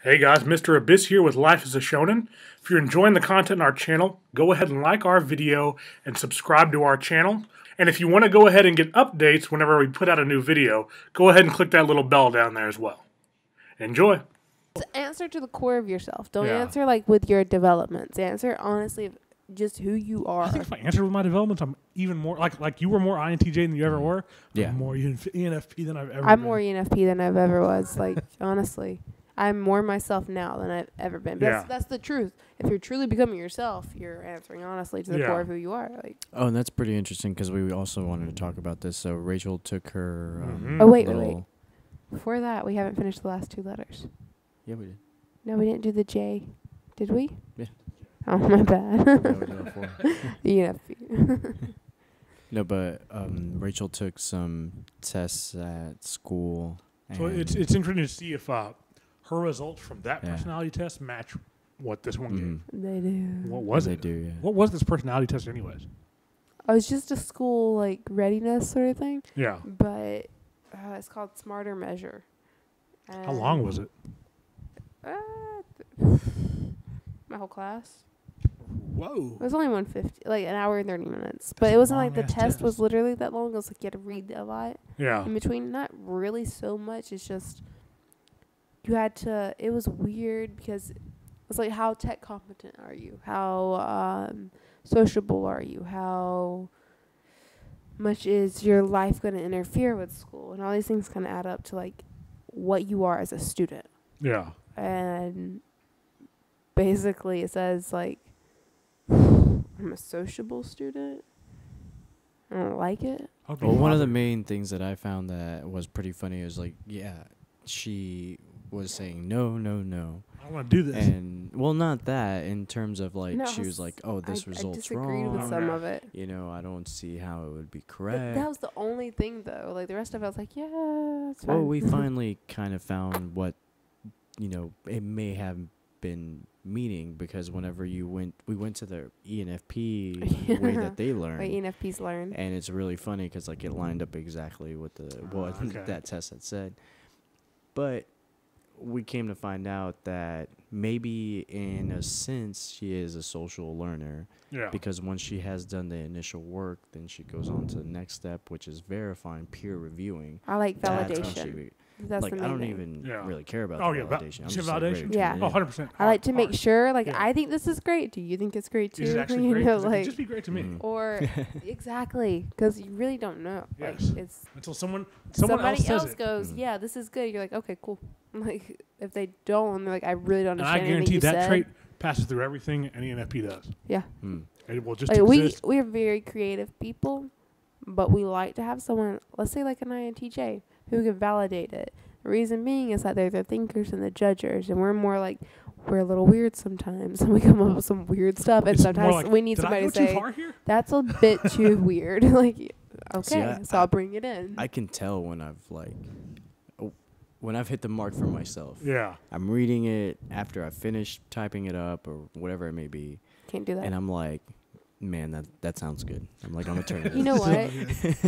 Hey guys, Mr. Abyss here with Life as a Shonen. If you're enjoying the content on our channel, go ahead and like our video and subscribe to our channel. And if you want to go ahead and get updates whenever we put out a new video, go ahead and click that little bell down there as well. Enjoy. Answer to the core of yourself. Don't Yeah. answer like with your developments. Answer honestly just who you are. I think if I answer with my developments, I'm even more like you were more INTJ than you ever were. Yeah. I'm more ENFP than I've ever been. I'm more ENFP than I've ever was. Like honestly, I'm more myself now than I've ever been. But that's the truth. If you're truly becoming yourself, you're answering honestly to the core of who you are. Like. Oh, and that's pretty interesting because we also wanted to talk about this. So Rachel took her. Oh wait. Before that, we haven't finished the last two letters. Yeah, we did. No, we didn't do the J. Did we? Yeah. Oh, my bad. ENFP. No, but Rachel took some tests at school. So it's interesting to see if her results from that personality test match what this one gave. They do. What was it? They do, yeah. What was this personality test anyways? Oh, it's just a school like readiness sort of thing. Yeah. But it's called Smarter Measure. How long was it? My whole class. Whoa. It was only 150, like an hour and 30 minutes. But it wasn't like the long-ass test was test. literally that long. It was like you had to read a lot Yeah. in between. Not really so much. It's just you had to. It was weird because it's like how tech competent are you? How sociable are you? How much is your life going to interfere with school? And all these things kind of add up to like what you are as a student. Yeah. And basically it says like I'm a sociable student. I don't like it. Well, one of the main things that I found that was pretty funny is like, she was saying no. I want to do this. And well, not that in terms of like she was like, oh, this result's I disagreed wrong. with some of it. You know, I don't see how it would be But correct. that was the only thing though. Like the rest of it, I was like, yeah, it's fine. Well, we finally kind of found what, it may have been meaning because whenever we went to the ENFP way that they learn. Wait, ENFPs learn. And it's really funny because like it lined up exactly with that test had said. But we came to find out that maybe in a sense she is a social learner. Yeah. Because once she has done the initial work, then she goes on to the next step, which is verifying, peer reviewing. I like That's how validation. That's like the main I don't thing. even really care about the validation. I'm you just have like, validation? ready to Yeah. turn it Oh, in. 100%. I like to make sure, like, I think this is great. Do you think it's great too? Is it actually You great? know, 'Cause it could like, just be great to me. or exactly, because you really don't know. Yes. Like, it's Until someone somebody else says it. goes, yeah, this is good. You're like, okay, cool. Like, if they don't, they're like, I really don't And I understand anything guarantee you that said. trait passes through everything an ENFP does. Yeah. It will just Like, exist. we're very creative people, but we like to have someone, let's say like an INTJ, who can validate it. The reason being is that they're the thinkers and the judgers, and we're more like, we're a little weird sometimes, and we come up with some weird stuff, and It's more sometimes like, we need did somebody I to go too say, far here? that's a bit too weird. Like, okay, See, so I'll bring it in. I can tell when I've hit the mark for myself. Yeah. I'm reading it after I finish typing it up or whatever it may be, Can't do that. and I'm like, man, that sounds good. I'm like, I'm gonna turn it in. You know what?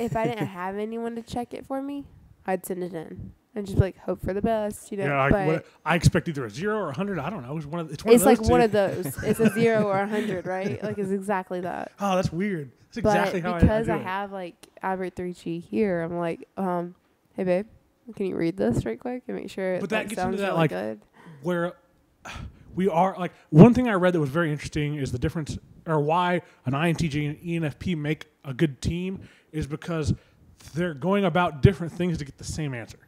If I didn't have anyone to check it for me, I'd send it in and just like hope for the best, you know. Yeah, but I expect either a 0 or 100. I don't know. It's one of it's those like two. one of those. It's a 0 or 100, right? Like it's exactly that. Oh, that's weird. That's exactly how because I I do it. have like Albert 3G here, I'm like, hey babe, can you read this right quick and make sure But it that gets sounds into that really like good? where we are like one thing I read that was very interesting is the difference or why an INTJ and ENFP make a good team is because they're going about different things to get the same answer.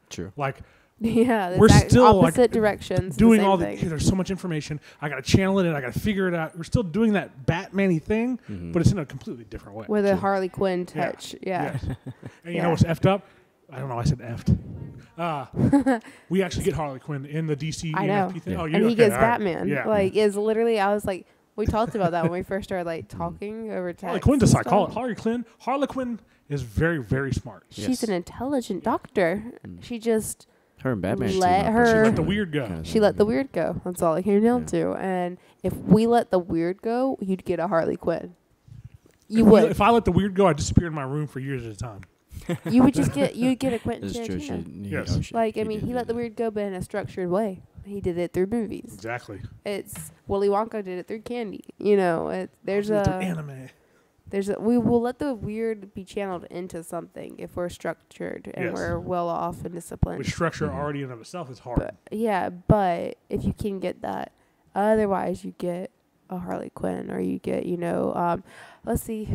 True. Like Yeah, we're still opposite like directions. doing the same all thing. there's so much information. I got to channel it and I got to figure it out. We're still doing that Batman-y thing, but it's in a completely different way. with a Harley Quinn touch. Yeah. Yes. And you know what's effed up? I don't know. I said effed. We actually get Harley Quinn in the DC I know. ENFP thing. Yeah. Oh, And he gets Batman. Yeah. Like, is literally, I was like, we talked about that when we first started like talking over text. Harley Quinn's a and stuff. psychologist. Harley Quinn is very, very smart. She's an intelligent doctor. She just Her and Batman. Let team up, her- but She she's let the kinda- weird go. kinda She let the weird go. That's all it came down to. And if we let the weird go, you'd get a Harley Quinn. You would. If I let the weird go, I disappear in my room for years at a time. You would just get. You'd get a Quentin This is true. Tarantino. Yes. Like I mean, he let the weird go, but in a structured way. He did it through movies. Exactly. It's Willy Wonka did it through candy. You know, there's a anime. We will let the weird be channeled into something if we're structured and we're well off and disciplined. Which structure already in of itself is hard. But if you can get that, otherwise you get a Harley Quinn or you get, let's see,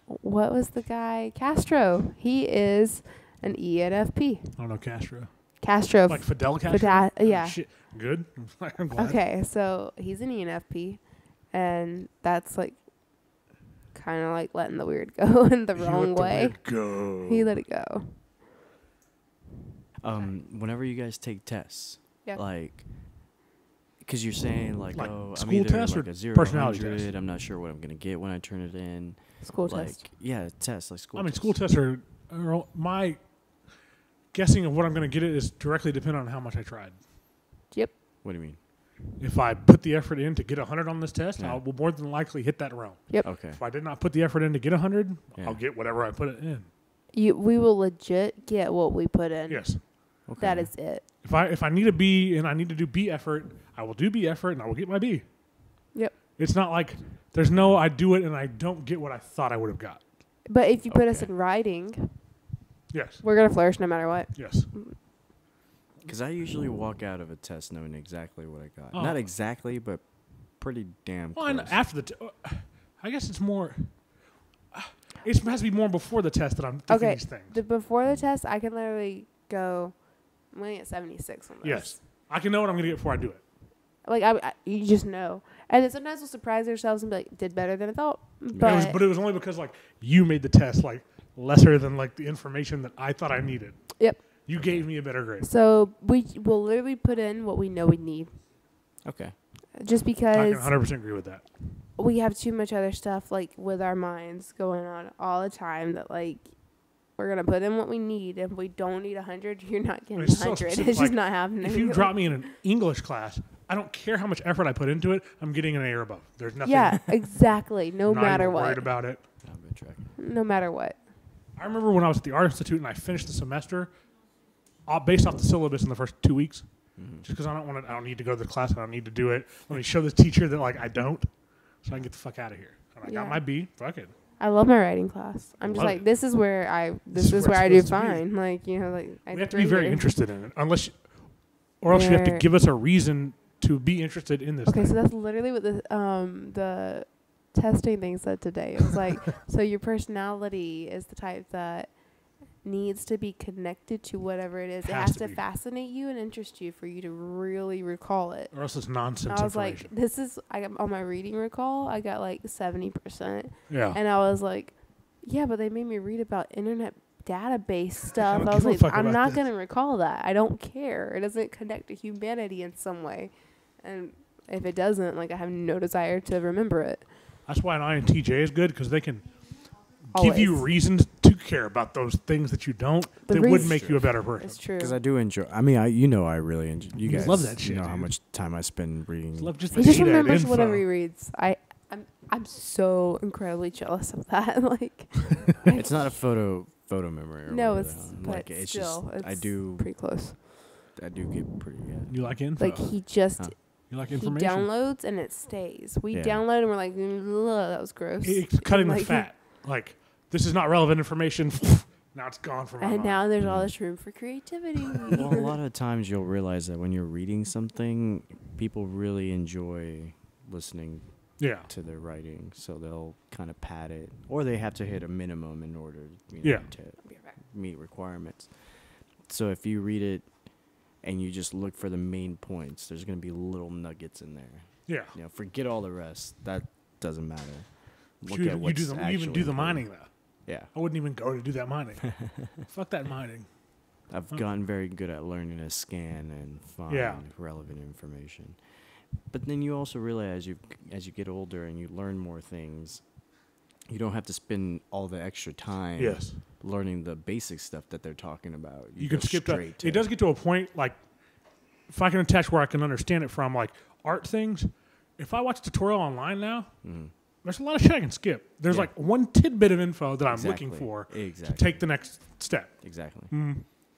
what was the guy? Castro. He is an ENFP. I don't know Castro. Castro. Like Fidel Castro? Yeah. Shit. Good. I'm glad. Okay, so he's an ENFP, and that's like kind of like letting the weird go in the wrong way. He let it go. Whenever you guys take tests, Yeah. like, because you're saying like oh, I'm school either test like or a 0 personality 100, test? I'm not sure what I'm gonna get when I turn it in. School like, test. Yeah, tests like school. I mean, tests. school tests are my guessing of what I'm going to get it is directly dependent on how much I tried. Yep. What do you mean? If I put the effort in to get 100 on this test, I will more than likely hit that realm. Yep. Okay. If I did not put the effort in to get 100, I'll get whatever I put it in. We will legit get what we put in. Yes. Okay. That is it. If I need a B and I need to do B effort, I will do B effort and I will get my B. Yep. It's not like there's no I do it and I don't get what I thought I would have got. But if you put us in writing, yes, we're gonna flourish no matter what. Yes. Because I usually walk out of a test knowing exactly what I got. Oh. Not exactly, but pretty damn Well, close. and after the I guess it's more. It has to be more before the test that I'm thinking these things. Before the test, I can literally go. I'm going to get 76 on this. Yes, I can know what I'm going to get before I do it. Like you just know, and then sometimes we'll surprise ourselves and be like, "Did better than I thought." But It was only because like you made the test like lesser than like the information that I thought I needed. Yep. You gave me a better grade. So we will literally put in what we know we need. Okay. Just I because can 100% agree with that. we have too much other stuff like with our minds going on all the time that like we're gonna put in what we need. If we don't need 100, you're not getting 100. It's just like, not happening. If you drop me in an English class, I don't care how much effort I put into it. I'm getting an A or above. There's nothing. Yeah, exactly. No not matter even what. Worried about it. I've been tracking. No matter what. I remember when I was at the Art Institute and I finished the semester, based off the syllabus in the first 2 weeks, just because I don't need to go to the class. I don't need to do it. Let me show the teacher that like I don't, so I can get the fuck out of here. And I got my B. Fuck it. I love my writing class. I'm just like, this is where I do fine. Like, like I we have to be very interested in it, or else you have to give us a reason to be interested in this. Okay, thing. so that's literally what the testing thing said today. It was like, so your personality is the type that needs to be connected to whatever it is. It has to fascinate you and interest you for you to really recall it. Or else it's nonsense. I was information. I got on my reading recall, I got like 70%. Yeah. And I was like, yeah, but they made me read about internet database stuff. I was give a like, fuck I'm about not this. going to recall that. I don't care. It doesn't connect to humanity in some way. And if it doesn't, like, I have no desire to remember it. That's why an INTJ is good, because they can give you reasons to care about those things that you don't. That would make you a better person. It's true. Because I do enjoy. I mean, I really enjoy. You guys love that shit. know dude. how much time I spend reading. He just remembers whatever he reads. I'm so incredibly jealous of that. Like, it's not a photo memory. Or no, whatever. it's like but it's still, just it's I do pretty close. I do get pretty good. You like info? Like he just you like he information? downloads and it stays. We download and we're like, that was gross. It's cutting and the like, fat. Like this is not relevant information. Now it's gone from my And mind. now there's all this room for creativity. Well, a lot of times you'll realize that when you're reading something, people really enjoy listening to their writing, so they'll kind of pad it, or they have to hit a minimum in order to meet requirements. So if you read it and you just look for the main points, there's going to be little nuggets in there. Yeah. Forget all the rest. That doesn't matter. Look You at what's you even do the important. mining though. Yeah. I wouldn't even go to do that mining. Fuck that mining. I've gotten very good at learning to scan and find relevant information. But then you also realize as you get older and you learn more things, you don't have to spend all the extra time learning the basic stuff that they're talking about. You can skip that. It does get to a point, like, if I can attach where I can understand it from, like, art things, if I watch a tutorial online now, there's a lot of shit I can skip. There's, like, one tidbit of info that I'm looking for to take the next step. Exactly.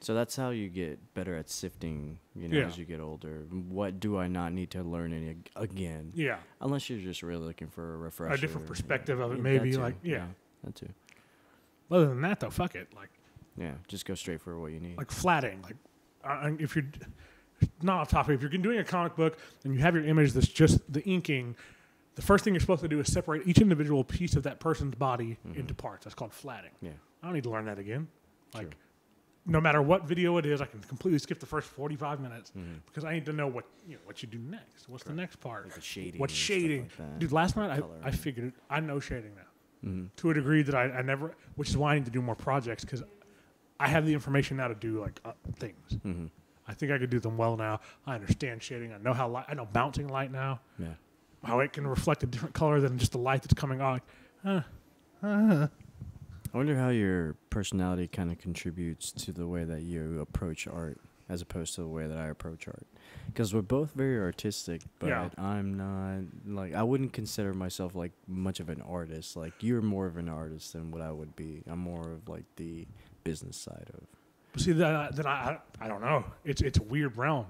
So that's how you get better at sifting, as you get older. What do I not need to learn again? Yeah. Unless you're just really looking for a refresher. A different perspective of it, maybe. That too. Other than that, though, fuck it. Just go straight for what you need. Like flatting. If you're not off topic, if you're doing a comic book and you have your image that's just the inking, the first thing you're supposed to do is separate each individual piece of that person's body into parts. That's called flatting. Yeah. I don't need to learn that again. Sure. No matter what video it is, I can completely skip the first 45 minutes because I need to know what you do next. What's the next part? Like the shading. What's shading? Like Dude, last night I figured it. I know shading now to a degree that I never, which is why I need to do more projects because I have the information now to do things. I think I could do them well now. I understand shading. I know I know bouncing light now. Yeah. How it can reflect a different color than just the light that's coming on. I wonder how your personality kind of contributes to the way that you approach art as opposed to the way that I approach art. Because we're both very artistic, but I'm not, I wouldn't consider myself, much of an artist. You're more of an artist than what I would be. I'm more of, the business side of. But see, then I don't know. It's a weird realm.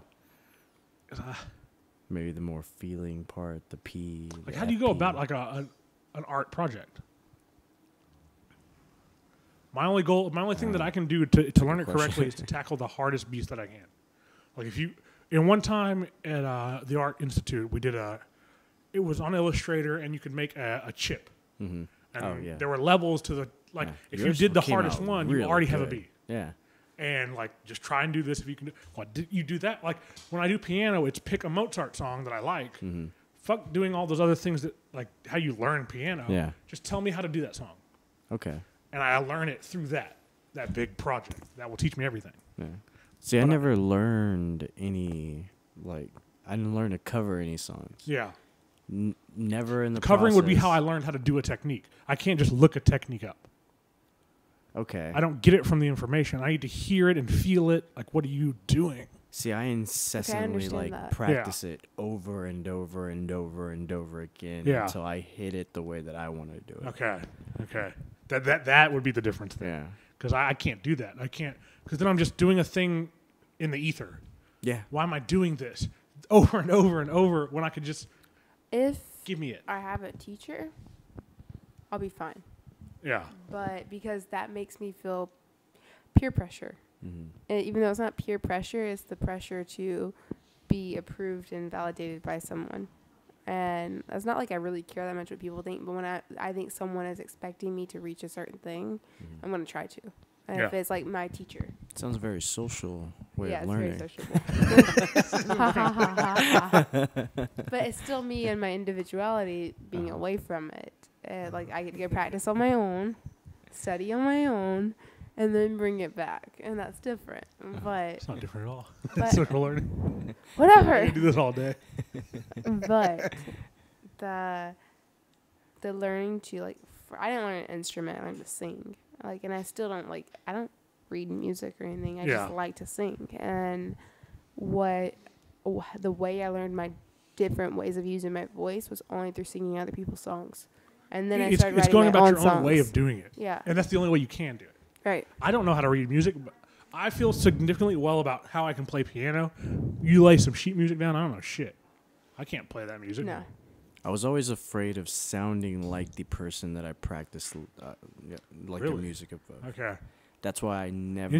Maybe the more feeling part, the P. How do you go about, an art project? My only thing that I can do to learn it correctly is to tackle the hardest beast that I can. In one time at the Art Institute, we did it was on Illustrator, and you could make a chip. And there were levels to the, if you did the hardest one, you already have a B. Yeah. And, just try and do this if you can do. You do that. When I do piano, it's pick a Mozart song that I like. Fuck doing all those other things that, how you learn piano. Yeah. Just tell me how to do that song. Okay. And I learn it through that big project. That will teach me everything. Yeah. See, I never learned any, I didn't learn to cover any songs. Yeah. Never in the covering process. Would be how I learned how to do a technique. I can't just look a technique up. Okay. I don't get it from the information. I need to hear it and feel it. What are you doing? See, I incessantly practice it over and over and over and over again until I hit it the way that I want to do it. Okay. That would be the difference there. Yeah. Because I can't do that. I can't, because then I'm just doing a thing in the ether. Yeah. Why am I doing this over and over and over when I could just give me it? I have a teacher, I'll be fine. Yeah. But because that makes me feel peer pressure. And even though it's not peer pressure, it's the pressure to be approved and validated by someone. And it's not I really care that much what people think, but when I think someone is expecting me to reach a certain thing, I'm going to try to. And if it's my teacher. It sounds very social way of learning. Yeah, it's very sociable. But it's still me and my individuality being away from it. I get to go practice on my own, study on my own, and then bring it back. And that's different. But it's not different at all. It's social learning. Whatever. I do this all day. But the learning to I didn't learn an instrument. I learned to sing. And I still don't I don't read music or anything. I just like to sing. And the way I learned my different ways of using my voice was only through singing other people's songs. And then I started writing my own songs. It's going about your own way of doing it. Yeah. And that's the only way you can do it. Right. I don't know how to read music, but I feel significantly well about how I can play piano. You lay some sheet music down, I don't know shit. I can't play that music. No. I was always afraid of sounding like the person that I practiced the music of. Okay. That's why I never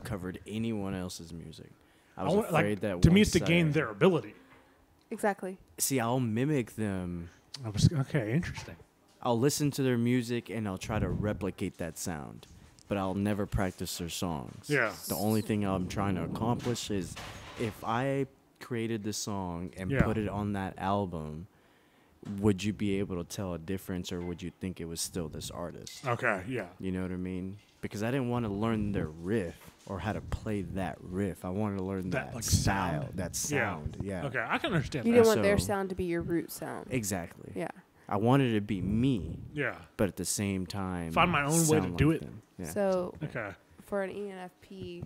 covered anyone else's music. I was afraid that to me it's to gain their ability. Exactly. See, I'll mimic them. Okay, interesting. I'll listen to their music and I'll try to replicate that sound, but I'll never practice their songs. Yeah. The only thing I'm trying to accomplish is if I created this song and put it on that album, would you be able to tell a difference, or would you think it was still this artist? Okay, yeah. You know what I mean? Because I didn't want to learn their riff or how to play that riff. I wanted to learn that style, sound. that sound. Yeah. Okay, I can understand that. You that. didn't want their sound to be your root sound. Exactly. Yeah. I wanted it to be me. Yeah. But at the same time, find my own way to do it. Yeah. So, for an ENFP,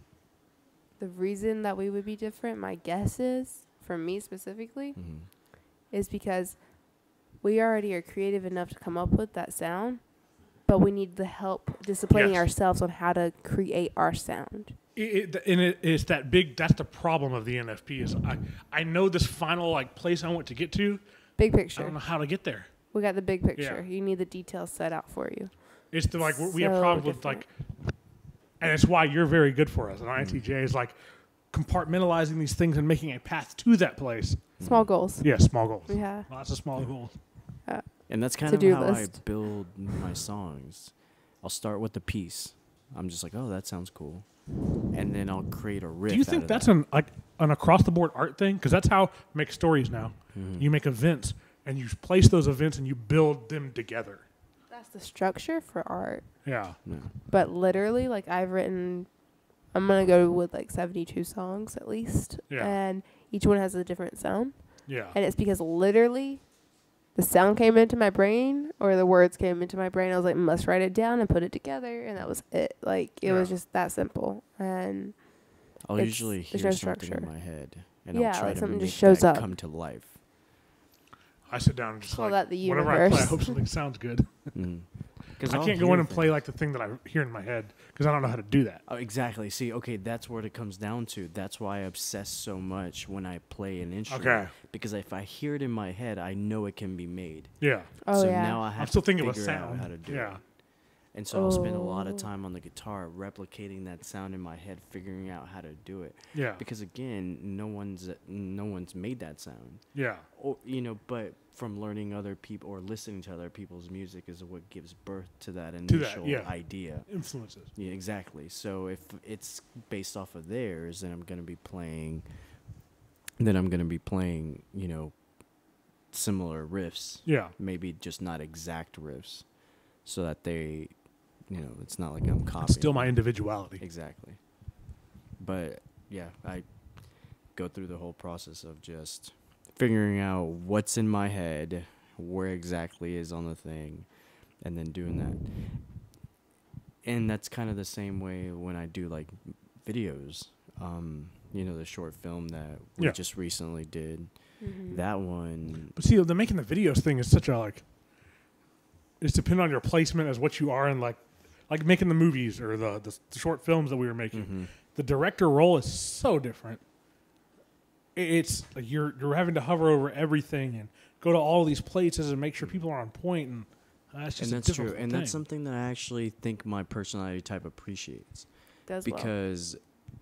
the reason that we would be different, my guess is, for me specifically, is because we already are creative enough to come up with that sound, but we need the help disciplining ourselves on how to create our sound. It's that big. That's the problem of the NFP is I know this final like place I want to get to. Big I picture. don't know how to get there. We got the big picture. Yeah. You need the details set out for you. It's the like we have So problems with different. like, and it's why you're very good for us. And INTJ is like compartmentalizing these things and making a path to that place. Small goals. Yeah, small goals. Yeah. Lots of small goals. And that's kind of To-do how list. I build my songs. I'll start with the piece. I'm just like, oh, that sounds cool, and then I'll create a riff. Do you think that's an across the board art thing? Because that's how I make stories now. Mm-hmm. You make events and you place those events and you build them together. That's the structure for art. Yeah. No. But literally, like I'm gonna go with like 72 songs at least, Yeah. and each one has a different sound, Yeah. and it's because literally, the sound came into my brain or the words came into my brain. I was like, must write it down and put it together, and that was it. Like it was just that simple, and I'll It's- usually there's hear no something structure. in my head, and Yeah, I'll try like to something make just shows that up. come to life. I sit down and just Call like that the whatever I play, I universe. hope something sounds good. Because I can't go in and play like the thing that I hear in my head because I don't know how to do that. Oh, exactly. See, okay, that's what it comes down to. That's why I obsess so much when I play an instrument. Okay. Because if I hear it in my head, I know it can be made. Yeah. oh so yeah, now I have I'm still to thinking of a figure out sound. how to do Yeah. it. And so I'll spend a lot of Oh. time on the guitar replicating that sound in my head, figuring out how to do it. Yeah. Because again, no one's made that sound. Yeah. Or but from learning other people or listening to other people's music is what gives birth to that initial yeah. idea. Influences. Yeah, exactly. So if it's based off of theirs, then I'm gonna be playing. Similar riffs. Yeah. Maybe just not exact riffs, so that they, it's not like I'm copying. It's still my individuality. Exactly. But yeah, I go through the whole process of just figuring out what's in my head, where exactly is on the thing, and then doing that. And that's kind of the same way when I do like videos. The short film that we Yeah. just recently did. Mm-hmm. That one. But see, the making the videos thing is such a like. It's dependent on your placement as what you are in like making the movies or the short films that we were making. Mm-hmm. The director role is so different. It's like you're having to hover over everything and go to all these places and make sure people are on point, and that's just And a that's difficult true. And thing. that's something that I actually think my personality type appreciates. Does well. Because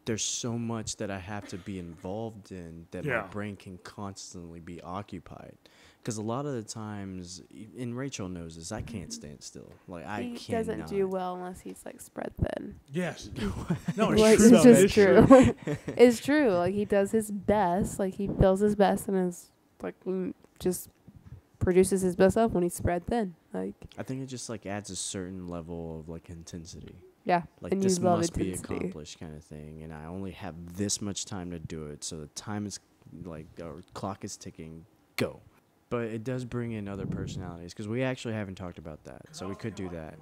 there's so much that I have to be involved in that Yeah. my brain can constantly be occupied. Because a lot of the times, and Rachel knows this, I can't stand still. Like I He cannot. doesn't do well unless he's like spread thin. Yes. No, it's Like, true. it's though. just It's true. It's true. Like he does his best. Like he feels his best and is like just produces his best stuff when he's spread thin. Like I think it just like adds a certain level of like intensity. yeah, Like and this you love must be intensity. accomplished kind of thing, and I only have this much time to do it. So the time is like our clock is ticking. Go. But it does bring in other personalities because we actually haven't talked about that, so we could do that.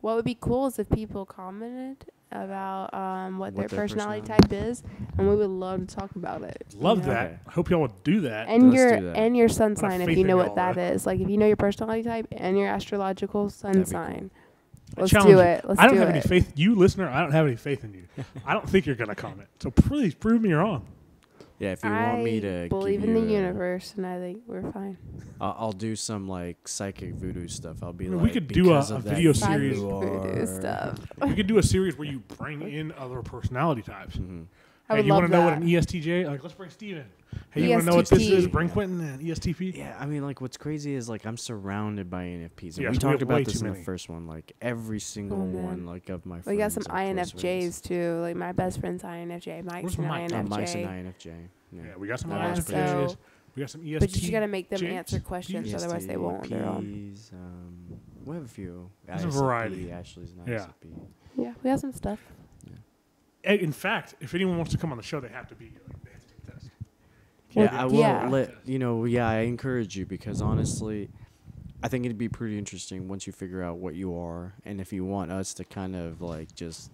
What would be cool is if people commented about what their their personality personality type is, and we would love to talk about it. Love you know? that. Okay. I hope y'all would do that. And Let's your do that. and your sun I have sign if faith you in know y'all, what that though. is. Like if you know your personality type and your astrological sun That'd be sign. I Let's challenge do you. it. Let's I don't do have it. any faith. You listener, I don't have any faith in you. I don't think you're gonna comment. So please prove me wrong. Yeah, if you want me to believe give in the you universe, and I think we're fine. I'll do some like psychic voodoo stuff. I'll be I mean, like, we could do a because of that video you series. Voodoo are- stuff. We could do a series where you bring in other personality types. Mhm. I Hey, would you love want to know what that. an ESTJ? Like, let's bring Steven. Hey, you want to know what this is? ESTP. Bring Quentin and ESTP. Yeah, I mean, like, what's crazy is like I'm surrounded by NFPs, and Yes, we we talked have way about this too in the many. first one. Like every single Oh, man. one, like of my friends. We got some and close INFJs friends. too. Like my best friend's INFJ. Mike's Where's an Mike? INFJ. Mike's an INFJ. Yeah, we got some Yeah, ISTJs. so- We got some ESTP. But you just gotta make them answer questions, ESTPs. otherwise they won't on their own. ESTPs, we have a few. There's a ISFP, variety. Ashley's an Yeah. ISFP. Yeah, we have some stuff. In fact, if anyone wants to come on the show, they have to be. They have to take the test. Well, Yeah, I will yeah. let yeah, I encourage you because honestly, I think it'd be pretty interesting once you figure out what you are, and if you want us to kind of like just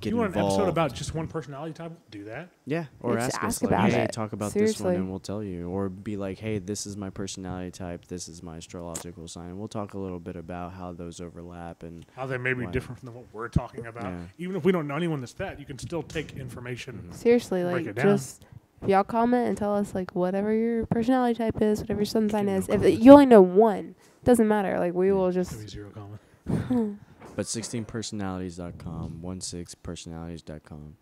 get you want involved. an episode about just one personality type? Do that. Yeah, or Just ask us ask like, about hey, it. talk about this Seriously. one, and we'll tell you. Or be like, hey, this is my personality type. This is my astrological sign. And we'll talk a little bit about how those overlap and How they may be Why? different from what we're talking about. Yeah. Even if we don't know anyone that's that, you can still take information. Seriously, Break like it down. just if y'all comment and tell us like whatever your personality type is, whatever your sun sign no is. If comments. you only know one, doesn't matter. Like we will Give just. me 0 comment. But 16personalities.com, 16personalities.com.